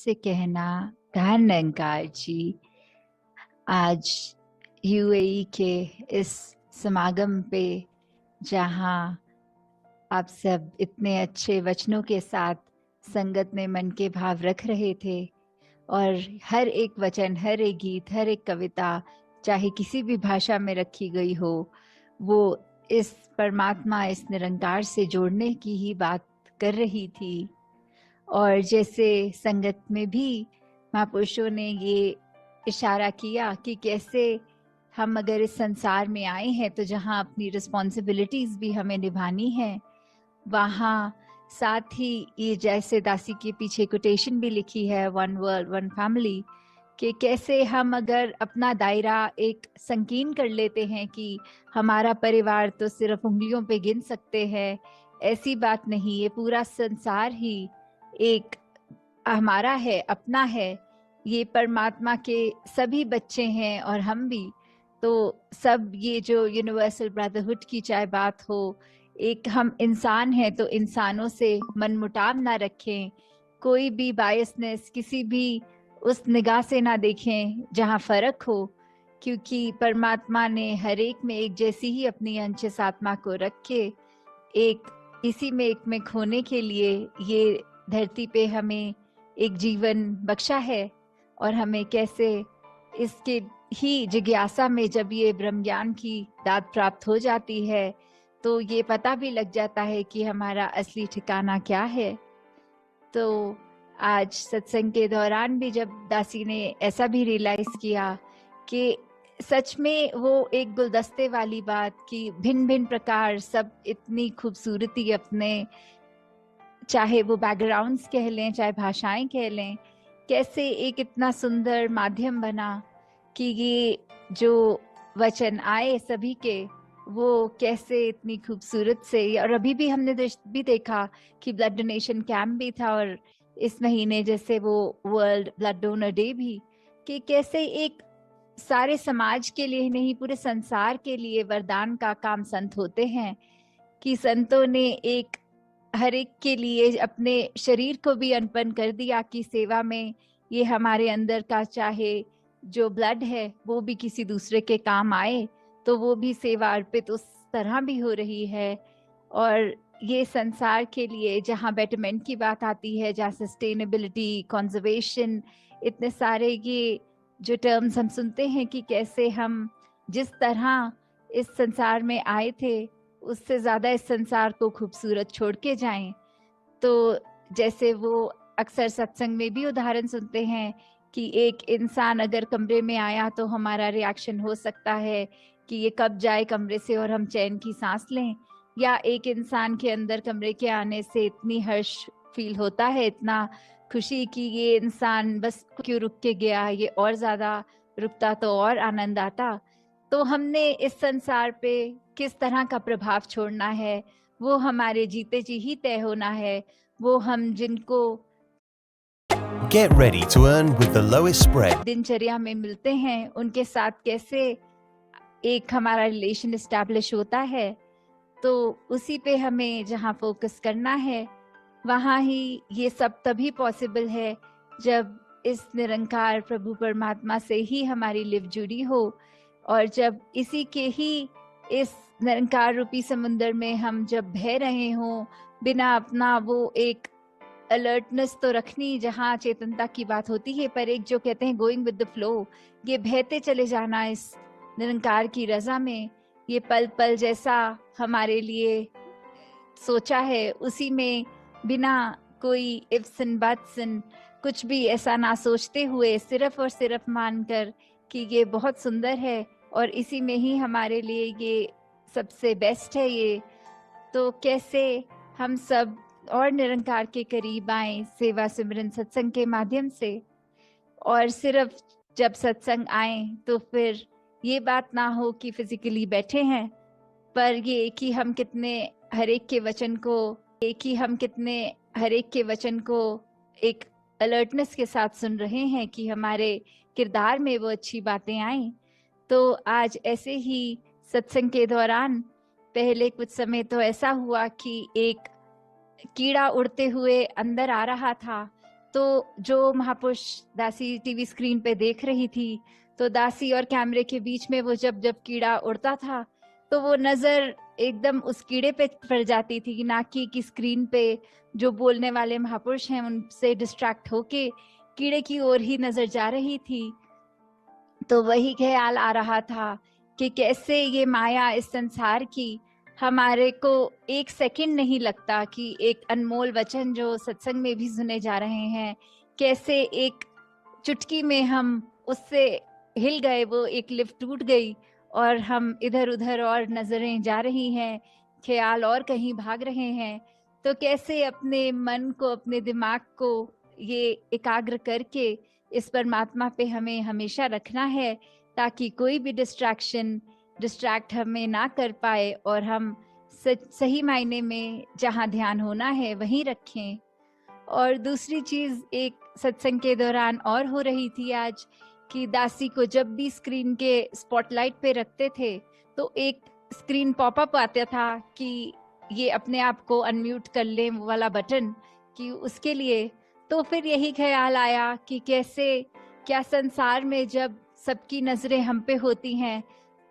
से कहना, धन निरंकार जी, आज यूएई के इस समागम पे जहां आप सब इतने अच्छे वचनों के साथ संगत में मन के भाव रख रहे थे और हर एक वचन, हर एक गीत, हर एक कविता, चाहे किसी भी भाषा में रखी गई हो, वो इस परमात्मा, इस निरंकार से जोड़ने की ही बात कर रही थी। और जैसे संगत में भी महापुरुषों ने ये इशारा किया कि कैसे हम अगर इस संसार में आए हैं तो जहाँ अपनी रिस्पॉन्सिबिलिटीज भी हमें निभानी है, वहाँ साथ ही ये जैसे दासी के पीछे कोटेशन भी लिखी है, वन वर्ल्ड वन फैमिली, कि कैसे हम अगर अपना दायरा एक संकीर्ण कर लेते हैं कि हमारा परिवार तो सिर्फ उंगलियों पे गिन सकते हैं, ऐसी बात नहीं, ये पूरा संसार ही एक हमारा है, अपना है। ये परमात्मा के सभी बच्चे हैं और हम भी, तो सब ये जो यूनिवर्सल ब्रदरहुड की चाहे बात हो, एक हम इंसान हैं तो इंसानों से मनमुटाव ना रखें, कोई भी बायसनेस किसी भी उस निगाह से ना देखें जहाँ फर्क हो, क्योंकि परमात्मा ने हर एक में एक जैसी ही अपनी अंश आत्मा को रख के एक इसी में एक में खोने के लिए ये धरती पे हमें एक जीवन बख्शा है। और हमें कैसे इसके ही जिज्ञासा में जब ये ब्रह्म ज्ञान की दात प्राप्त हो जाती है तो ये पता भी लग जाता है कि हमारा असली ठिकाना क्या है। तो आज सत्संग के दौरान भी जब दासी ने ऐसा भी रियलाइज किया कि सच में वो एक गुलदस्ते वाली बात कि भिन्न भिन्न प्रकार सब इतनी खूबसूरती अपने, चाहे वो बैकग्राउंड्स कह लें, चाहे भाषाएं कह लें, कैसे एक इतना सुंदर माध्यम बना कि ये जो वचन आए सभी के, वो कैसे इतनी खूबसूरत से। और अभी भी हमने भी देखा कि ब्लड डोनेशन कैंप भी था और इस महीने जैसे वो वर्ल्ड ब्लड डोनर डे भी, कि कैसे एक सारे समाज के लिए नहीं पूरे संसार के लिए वरदान का काम संत होते हैं, कि संतों ने एक हर एक के लिए अपने शरीर को भी अर्पण कर दिया कि सेवा में ये हमारे अंदर का चाहे जो ब्लड है वो भी किसी दूसरे के काम आए, तो वो भी सेवा अर्पित उस तरह भी हो रही है। और ये संसार के लिए जहाँ बेटरमेंट की बात आती है, जहाँ सस्टेनेबिलिटी, कंजर्वेशन, इतने सारे ये जो टर्म्स हम सुनते हैं कि कैसे हम जिस तरह इस संसार में आए थे उससे ज्यादा इस संसार को खूबसूरत छोड़ के जाएं। तो जैसे वो अक्सर सत्संग में भी उदाहरण सुनते हैं कि एक इंसान अगर कमरे में आया तो हमारा रिएक्शन हो सकता है कि ये कब जाए कमरे से और हम चैन की सांस लें, या एक इंसान के अंदर कमरे के आने से इतनी हर्ष फील होता है, इतना खुशी कि ये इंसान बस क्यों रुक के गया, ये और ज्यादा रुकता तो और आनंद आता। तो हमने इस संसार पे किस तरह का प्रभाव छोड़ना है वो हमारे जीते जी ही तय होना है। वो हम जिनको Get ready to earn with the lowest spread. दिनचर्या में मिलते हैं उनके साथ कैसे एक हमारा रिलेशन एस्टैब्लिश होता है, तो उसी पे हमें जहाँ फोकस करना है, वहाँ ही ये सब तभी पॉसिबल है जब इस निरंकार प्रभु परमात्मा से ही हमारी लिव जुड़ी हो, और जब इसी के ही इस निरंकार रूपी समुद्र में हम जब बह रहे हों, बिना अपना वो एक अलर्टनेस तो रखनी जहाँ चेतनता की बात होती है, पर एक जो कहते हैं गोइंग विद द फ्लो, ये बहते चले जाना इस निरंकार की रजा में, ये पल पल जैसा हमारे लिए सोचा है उसी में बिना कोई इफ्स एंड बट्स एंड कुछ भी ऐसा ना सोचते हुए सिर्फ और सिर्फ मानकर कि ये बहुत सुंदर है और इसी में ही हमारे लिए ये सबसे बेस्ट है। ये तो कैसे हम सब और निरंकार के करीब आए सेवा सिमरन सत्संग के माध्यम से, और सिर्फ जब सत्संग आए तो फिर ये बात ना हो कि फिजिकली बैठे हैं, पर ये कि हम कितने हर एक के वचन को एक अलर्टनेस के साथ सुन रहे हैं कि हमारे किरदार में वो अच्छी बातें आए। तो आज ऐसे ही सत्संग के दौरान पहले कुछ समय तो ऐसा हुआ कि एक कीड़ा उड़ते हुए अंदर आ रहा था, तो जो महापुरुष दासी टीवी स्क्रीन पे देख रही थी, तो दासी और कैमरे के बीच में वो जब जब कीड़ा उड़ता था तो वो नजर एकदम उस कीड़े पे पड़ जाती थी, ना कि स्क्रीन पे जो बोलने वाले महापुरुष हैं उनसे डिस्ट्रैक्ट होके कीड़े की ओर ही नजर जा रही थी। तो वही ख्याल आ रहा था कि कैसे ये माया इस संसार की हमारे को एक सेकंड नहीं लगता कि एक अनमोल वचन जो सत्संग में भी सुने जा रहे हैं, कैसे एक चुटकी में हम उससे हिल गए, वो एक लिफ्ट टूट गई और हम इधर उधर और नजरें जा रही हैं, ख्याल और कहीं भाग रहे हैं। तो कैसे अपने मन को, अपने दिमाग को ये एकाग्र करके इस परमात्मा पे हमें हमेशा रखना है, ताकि कोई भी डिस्ट्रैक्ट हमें ना कर पाए और हम सही मायने में जहाँ ध्यान होना है वहीं रखें। और दूसरी चीज एक सत्संग के दौरान और हो रही थी आज, कि दासी को जब भी स्क्रीन के स्पॉटलाइट पे रखते थे तो एक स्क्रीन पॉपअप आता था कि ये अपने आप को अनम्यूट कर ले वाला बटन, कि उसके लिए। तो फिर यही ख्याल आया कि कैसे, क्या संसार में जब सबकी नजरें हम पे होती हैं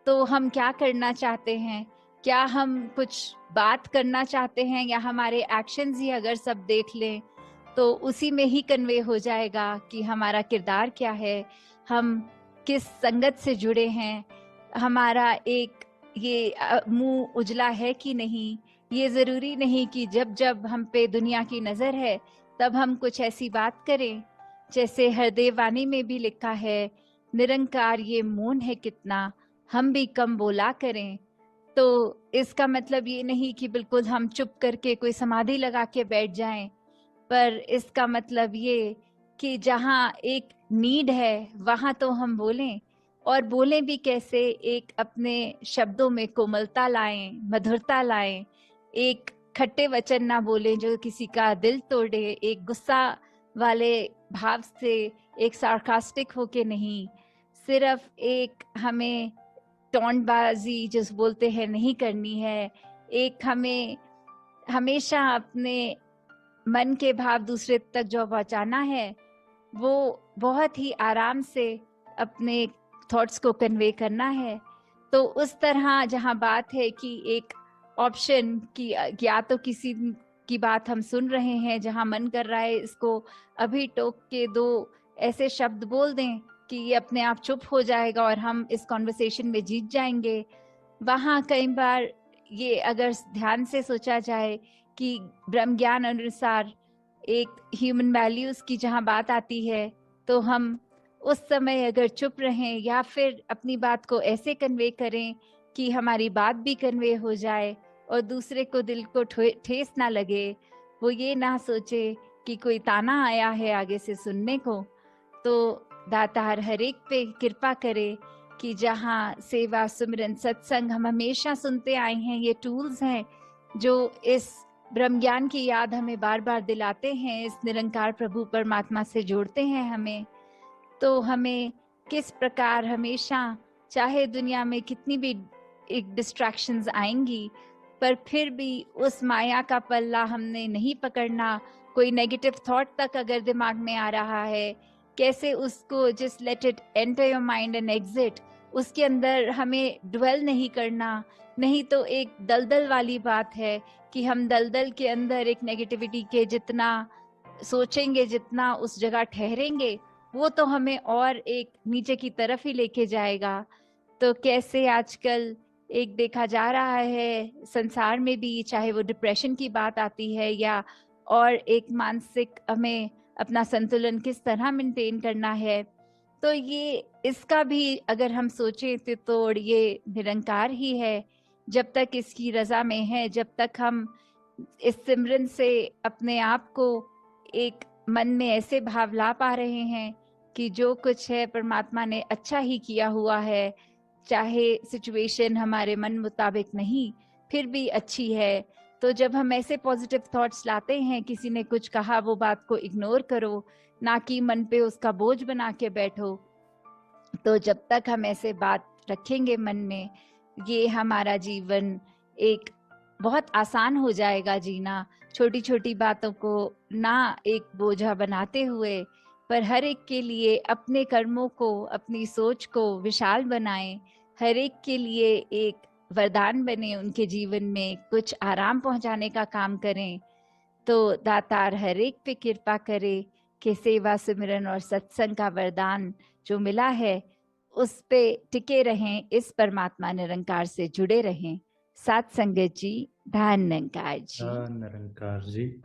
तो हम क्या करना चाहते हैं, क्या हम कुछ बात करना चाहते हैं, या हमारे एक्शंस ही अगर सब देख लें तो उसी में ही कन्वे हो जाएगा कि हमारा किरदार क्या है, हम किस संगत से जुड़े हैं, हमारा एक ये मुंह उजला है कि नहीं। ये जरूरी नहीं कि जब जब हम पे दुनिया की नजर है तब हम कुछ ऐसी बात करें। जैसे हरदेव वाणी में भी लिखा है, निरंकार ये मौन है कितना, हम भी कम बोला करें। तो इसका मतलब ये नहीं कि बिल्कुल हम चुप करके कोई समाधि लगा के बैठ जाएं, पर इसका मतलब ये कि जहाँ एक नीड है वहां तो हम बोलें, और बोलें भी कैसे, एक अपने शब्दों में कोमलता लाएं, मधुरता लाएं, एक खट्टे वचन ना बोलें जो किसी का दिल तोड़े, एक गुस्सा वाले भाव से, एक सार्कास्टिक होके नहीं, सिर्फ एक हमें टोंटबाजी जिस बोलते हैं नहीं करनी है। एक हमें हमेशा अपने मन के भाव दूसरे तक जो पहुंचाना है वो बहुत ही आराम से अपने थॉट्स को कन्वे करना है। तो उस तरह जहाँ बात है कि एक ऑप्शन की, या तो किसी की बात हम सुन रहे हैं जहाँ मन कर रहा है इसको अभी टोक के दो ऐसे शब्द बोल दें कि ये अपने आप चुप हो जाएगा और हम इस कॉन्वर्सेशन में जीत जाएंगे। वहाँ कई बार ये अगर ध्यान से सोचा जाए कि ब्रह्म ज्ञान अनुसार एक ह्यूमन वैल्यूज की जहाँ बात आती है, तो हम उस समय अगर चुप रहें या फिर अपनी बात को ऐसे कन्वे करें कि हमारी बात भी कन्वे हो जाए और दूसरे को दिल को ठेस ना लगे, वो ये ना सोचे कि कोई ताना आया है आगे से सुनने को। तो दातार हर एक पे कृपा करे कि जहाँ सेवा, सुमिरन, सत्संग हम हमेशा सुनते आए हैं, ये टूल्स हैं जो इस ब्रह्म ज्ञान की याद हमें बार बार दिलाते हैं, इस निरंकार प्रभु परमात्मा से जोड़ते हैं हमें। तो हमें किस प्रकार हमेशा, चाहे दुनिया में कितनी भी एक डिस्ट्रैक्शंस आएंगी, पर फिर भी उस माया का पल्ला हमने नहीं पकड़ना। कोई नेगेटिव थॉट तक अगर दिमाग में आ रहा है, कैसे उसको just let it enter your mind and exit, उसके अंदर हमें ड्वेल नहीं करना। नहीं तो एक दलदल वाली बात है कि हम दलदल के अंदर एक नेगेटिविटी के जितना सोचेंगे, जितना उस जगह ठहरेंगे, वो तो हमें और एक नीचे की तरफ ही लेके जाएगा। तो कैसे आजकल एक देखा जा रहा है संसार में भी, चाहे वो डिप्रेशन की बात आती है या और एक मानसिक हमें अपना संतुलन किस तरह मेंटेन करना है, तो ये इसका भी अगर हम सोचें तो ये निरंकार ही है। जब तक इसकी रजा में है, जब तक हम इस सिमरन से अपने आप को एक मन में ऐसे भाव ला पा रहे हैं कि जो कुछ है परमात्मा ने अच्छा ही किया हुआ है, चाहे सिचुएशन हमारे मन मुताबिक नहीं फिर भी अच्छी है। तो जब हम ऐसे पॉजिटिव थॉट्स लाते हैं, किसी ने कुछ कहा वो बात को इग्नोर करो, ना कि मन पे उसका बोझ बना के बैठो। तो जब तक हम ऐसे बात रखेंगे मन में, ये हमारा जीवन एक बहुत आसान हो जाएगा जीना। छोटी छोटी बातों को ना एक बोझा बनाते हुए, पर हर एक के लिए अपने कर्मों को, अपनी सोच को विशाल बनाएं। हर एक के लिए एक वरदान बने, उनके जीवन में कुछ आराम पहुंचाने का काम करें। तो दातार हर एक पे कृपा करे कि सेवा सिमरन और सत्संग का वरदान जो मिला है उस पे टिके रहें, इस परमात्मा निरंकार से जुड़े रहें। सात संगत जी, धन निरंकार जी। निरंकार जी।